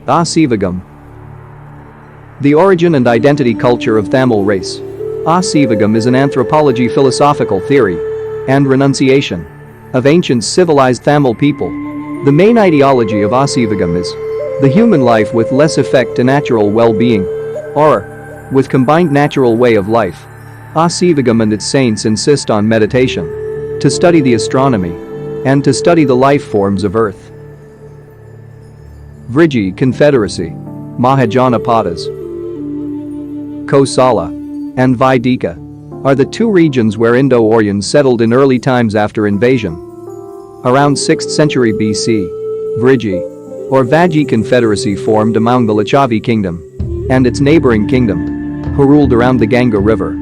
Aseevagam. The origin and identity culture of Tamil race. Aseevagam is an anthropology philosophical theory and renunciation of ancient civilized Tamil people. The main ideology of Aseevagam is the human life with less effect to natural well-being, or with combined natural way of life. Aseevagam and its saints insist on meditation, to study the astronomy, and to study the life forms of earth. Vrijji Confederacy, Mahajanapadas, Gosala, and Vajji are the two regions where Indo-Aryans settled in early times after invasion. Around 6th century BC, Vrijji, or Vajji Confederacy formed among the Lichavi kingdom and its neighboring kingdom, who ruled around the Ganga River.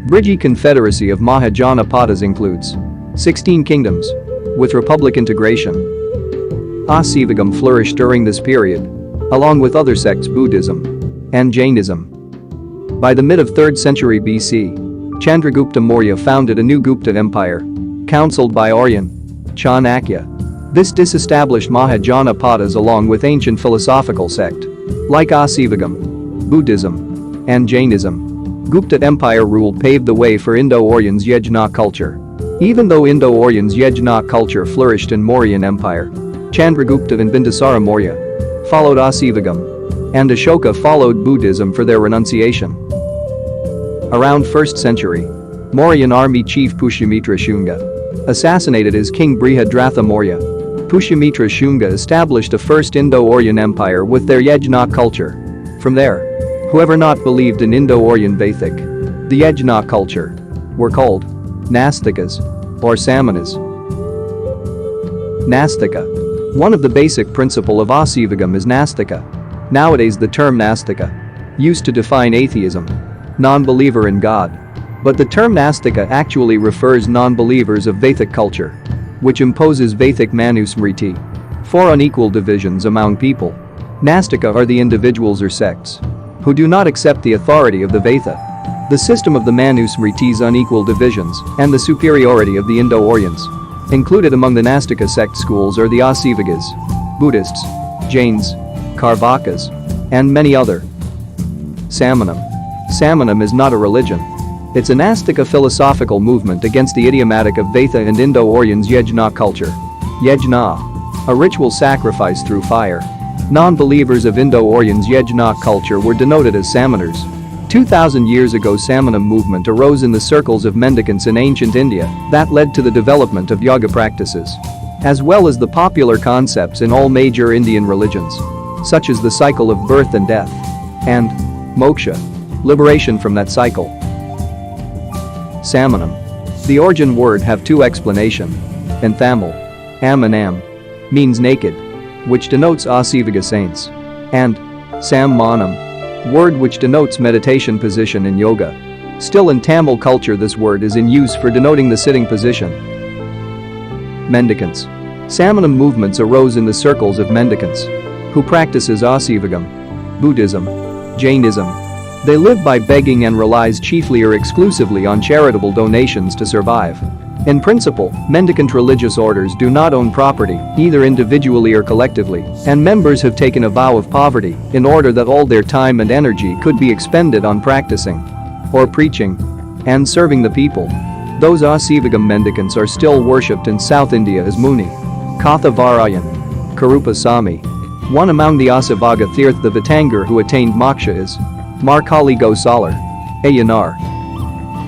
Vrijji Confederacy of Mahajanapadas includes 16 kingdoms, with republic integration. Aseevagam flourished during this period, along with other sects Buddhism and Jainism. By the mid of 3rd century BC, Chandragupta Maurya founded a new Gupta empire, counseled by Aryan Chanakya. This disestablished Mahajanapadas along with ancient philosophical sect like Aseevagam, Buddhism, and Jainism. Gupta Empire rule paved the way for Indo-Aryans Yajna culture. Even though Indo-Aryans Yajna culture flourished in Mauryan Empire, Chandragupta and Bindusara Maurya followed Aseevagam, and Ashoka followed Buddhism for their renunciation. Around 1st century, Mauryan army chief Pushyamitra Shunga assassinated his king Brihadratha Maurya. Pushyamitra Shunga established a first Indo-Aryan empire with their Yajna culture. From there, whoever not believed in Indo-Aryan Vaithic, the Yajna culture, were called Nastikas or Samanas. Nastika. One of the basic principle of Aseevagam is Nastika. Nowadays the term Nastika used to define atheism, non-believer in God. But the term Nastika actually refers non-believers of Vaithic culture, which imposes Vaithic Manusmriti, 4 unequal divisions among people. Nastika are the individuals or sects who do not accept the authority of the Vaitha, the system of the Manusmriti's unequal divisions, and the superiority of the Indo-Aryans. Included among the Nastika sect schools are the Aseevagas, Buddhists, Jains, Karvakas, and many other. Samanam. Samanam is not a religion. It's a Nastika philosophical movement against the idiomatic of Vaitha and Indo-Aryans Yajna culture. Yajna, a ritual sacrifice through fire. Non-believers of Indo-Aryans Yajna culture were denoted as Samanars. 2000 years ago Samanam movement arose in the circles of mendicants in ancient India that led to the development of yoga practices, as well as the popular concepts in all major Indian religions, such as the cycle of birth and death, and moksha, liberation from that cycle. Samanam. The origin word have two explanation. In Tamil, Amanam means naked, which denotes Aseevaga saints, and Sammanam, word which denotes meditation position in yoga. Still in Tamil culture this word is in use for denoting the sitting position. Mendicants. Samanam movements arose in the circles of mendicants who practices Aseevagam, Buddhism, Jainism. They live by begging and relies chiefly or exclusively on charitable donations to survive. In principle, mendicant religious orders do not own property, either individually or collectively, and members have taken a vow of poverty in order that all their time and energy could be expended on practicing or preaching and serving the people. Those Aseevagam mendicants are still worshipped in South India as Muni, Kathavarayan, Karupa Sami. One among the Aseevaga Tirtha Vitangar who attained moksha is Markali Gosalar, a Yanar.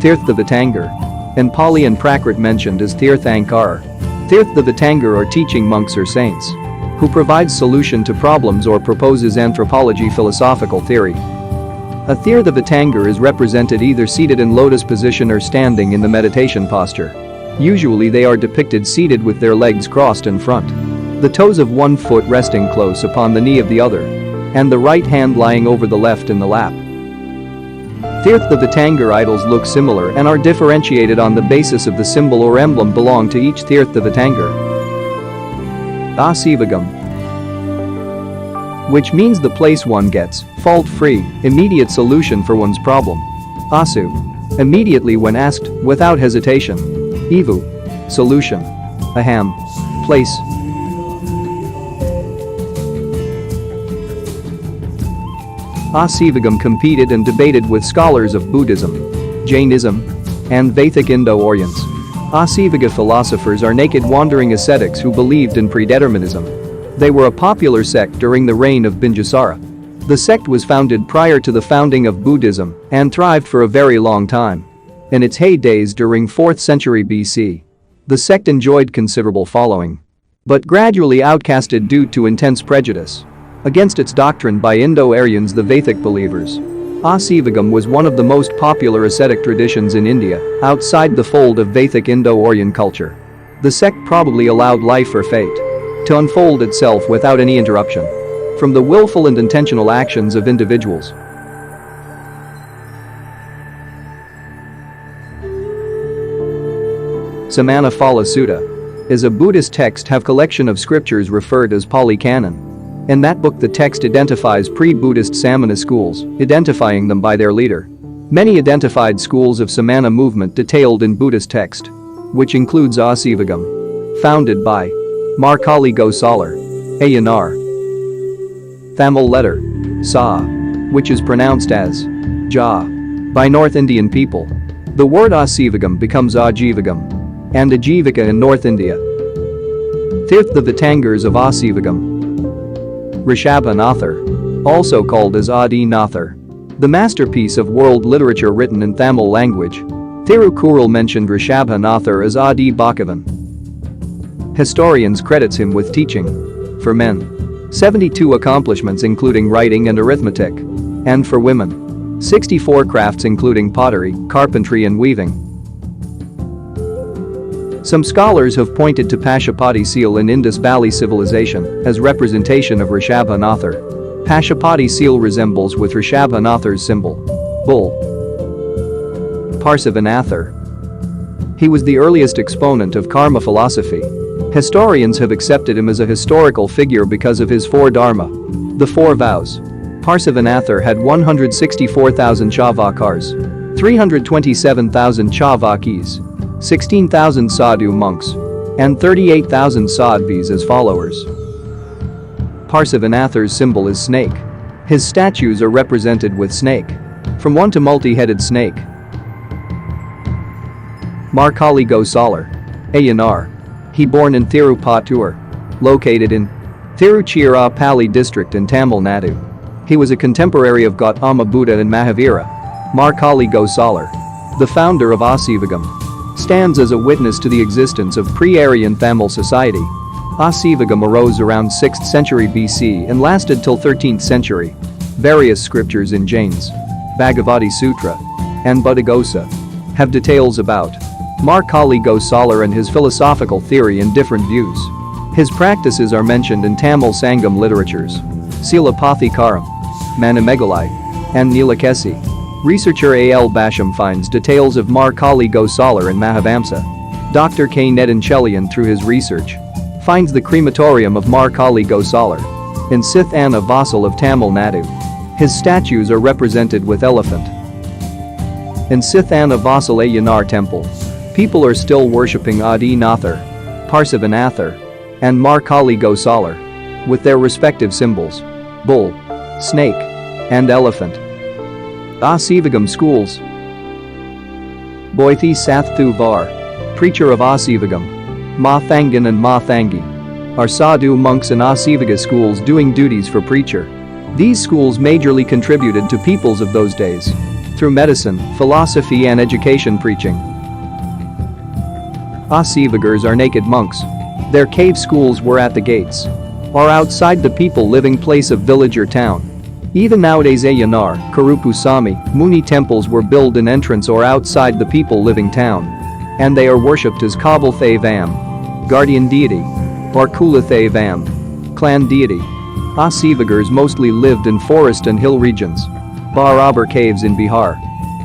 Tirtha Vitangar. In Pali and Prakrit mentioned as Trithankara. Tirtha Vitangar are teaching monks or saints who provides solution to problems or proposes anthropology philosophical theory. A Tirtha Vitangar is represented either seated in lotus position or standing in the meditation posture. Usually they are depicted seated with their legs crossed in front, the toes of one foot resting close upon the knee of the other, and the right hand lying over the left in the lap. Tirtha Vitangar idols look similar and are differentiated on the basis of the symbol or emblem belong to each Tirtha Vitangar. Aseevagam, which means the place one gets, fault-free, immediate solution for one's problem. Asu, immediately when asked, without hesitation. Evu, solution. Aham, place. Aseevagam competed and debated with scholars of Buddhism, Jainism, and Vaithic Indo-Aryans. Aseevaga philosophers are naked wandering ascetics who believed in predeterminism. They were a popular sect during the reign of Bimbisara. The sect was founded prior to the founding of Buddhism and thrived for a very long time. In its heydays during 4th century BC, the sect enjoyed considerable following, but gradually outcasted due to intense prejudice against its doctrine by Indo-Aryans, the Vaithic believers. Aseevagam was one of the most popular ascetic traditions in India, outside the fold of Vaithic Indo-Aryan culture. The sect probably allowed life or fate to unfold itself without any interruption from the willful and intentional actions of individuals. Samana Phala Sutta is a Buddhist text have collection of scriptures referred as Pali Canon. In that book the text identifies pre-Buddhist Samana schools, identifying them by their leader. Many identified schools of Samana movement detailed in Buddhist text, which includes Aseevagam, founded by Markali Gosalar, Ayanar. Tamil letter Sa, which is pronounced as Ja by North Indian people. The word Aseevagam becomes Ajivagam and Ajivika in North India. Trithankars of Aseevagam. Rishabhanathar, also called as Adi Nathar, the masterpiece of world literature written in Tamil language. Thirukural mentioned Rishabhanathar as Adi Bhagavan. Historians credits him with teaching, for men, 72 accomplishments including writing and arithmetic, and for women, 64 crafts including pottery, carpentry and weaving. Some scholars have pointed to Pashupati seal in Indus Valley civilization as representation of Rishabhanathar. Pashupati seal resembles with Rishabhanathar's symbol, bull. Parsivanathar. He was the earliest exponent of karma philosophy. Historians have accepted him as a historical figure because of his 4 dharma, the 4 vows. Parsivanathar had 164,000 Chavakars, 327,000 Chavakis, 16,000 sadhu monks, and 38,000 sadhvis as followers. Parsivanathar's symbol is snake. His statues are represented with snake, from one to multi-headed snake. Markali Gosalar, Ayanar. He born in Tirupattur, located in Tiruchirappalli district in Tamil Nadu. He was a contemporary of Gautama Buddha and Mahavira. Markali Gosalar, the founder of Aseevagam, stands as a witness to the existence of pre-Aryan Tamil society. Aseevagam arose around 6th century BC and lasted till 13th century. Various scriptures in Jains, Bhagavati Sutra, and Buddhaghosa have details about Markali Gosalar and his philosophical theory and different views. His practices are mentioned in Tamil Sangam literatures, Silapathikaram, Manimegalai, and Nilakesi. Researcher A.L. Basham finds details of Markali Gosalar in Mahavamsa. Dr. K. Nedunchellian through his research finds the crematorium of Markali Gosalar in Sithana Vasal of Tamil Nadu. His statues are represented with elephant. In Sithana Vasal Ayanar temple, people are still worshipping Adi Nathar, Parsivanathar, and Markali Gosalar with their respective symbols, bull, snake, and elephant. Aseevagam schools. Boithi Saththu Var, preacher of Aseevagam, Mathangan and Mathangi, are sadhu monks in Aseevaga schools doing duties for preacher. These schools majorly contributed to peoples of those days through medicine, philosophy and education preaching. Aseevagars are naked monks. Their cave schools were at the gates or outside the people living place of village or town. Even nowadays Ayanar, Karupusami, Muni temples were built in entrance or outside the people living town. And they are worshipped as Kabalthay Vam, guardian deity, or Kulathay Vam, clan deity. Aseevagars mostly lived in forest and hill regions. Barabar caves in Bihar,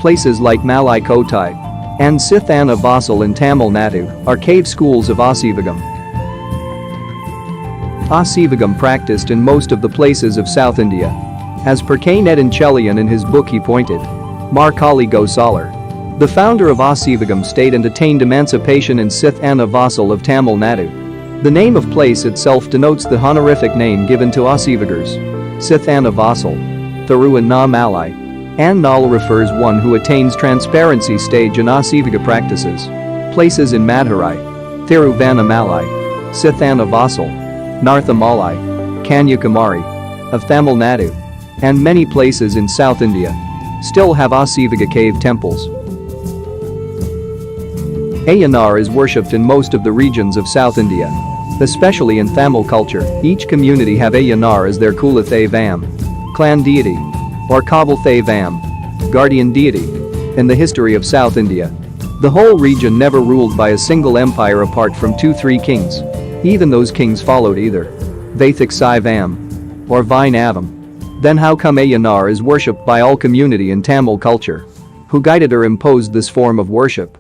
places like Malai Kotai, and Sithana Vasal in Tamil Nadu are cave schools of Aseevagam. Aseevagam practiced in most of the places of South India. As per K. Nedunchellian in his book he pointed, Markali Gosalar, the founder of Aseevagam state and attained emancipation in Sithana Vasal of Tamil Nadu. The name of place itself denotes the honorific name given to Aseevagars, Sithana Vasal. Thiruvannamalai. Annal refers one who attains transparency stage in Aseevagam practices. Places in Madurai, Thiruvannamalai, Sithanavasal, Narthamalai, Kanyakumari of Tamil Nadu, and many places in South India still have Aseevagam cave temples. Ayyanar is worshipped in most of the regions of South India. Especially in Tamil culture, each community have Ayyanar as their Kulathavam, clan deity, or Kavalthavam, guardian deity. In the history of South India, the whole region never ruled by a single empire apart from 2-3 kings. Even those kings followed either Vaithik Saivam or Vainavam. Then how come Ayyanar is worshipped by all community in Tamil culture? Who guided or imposed this form of worship?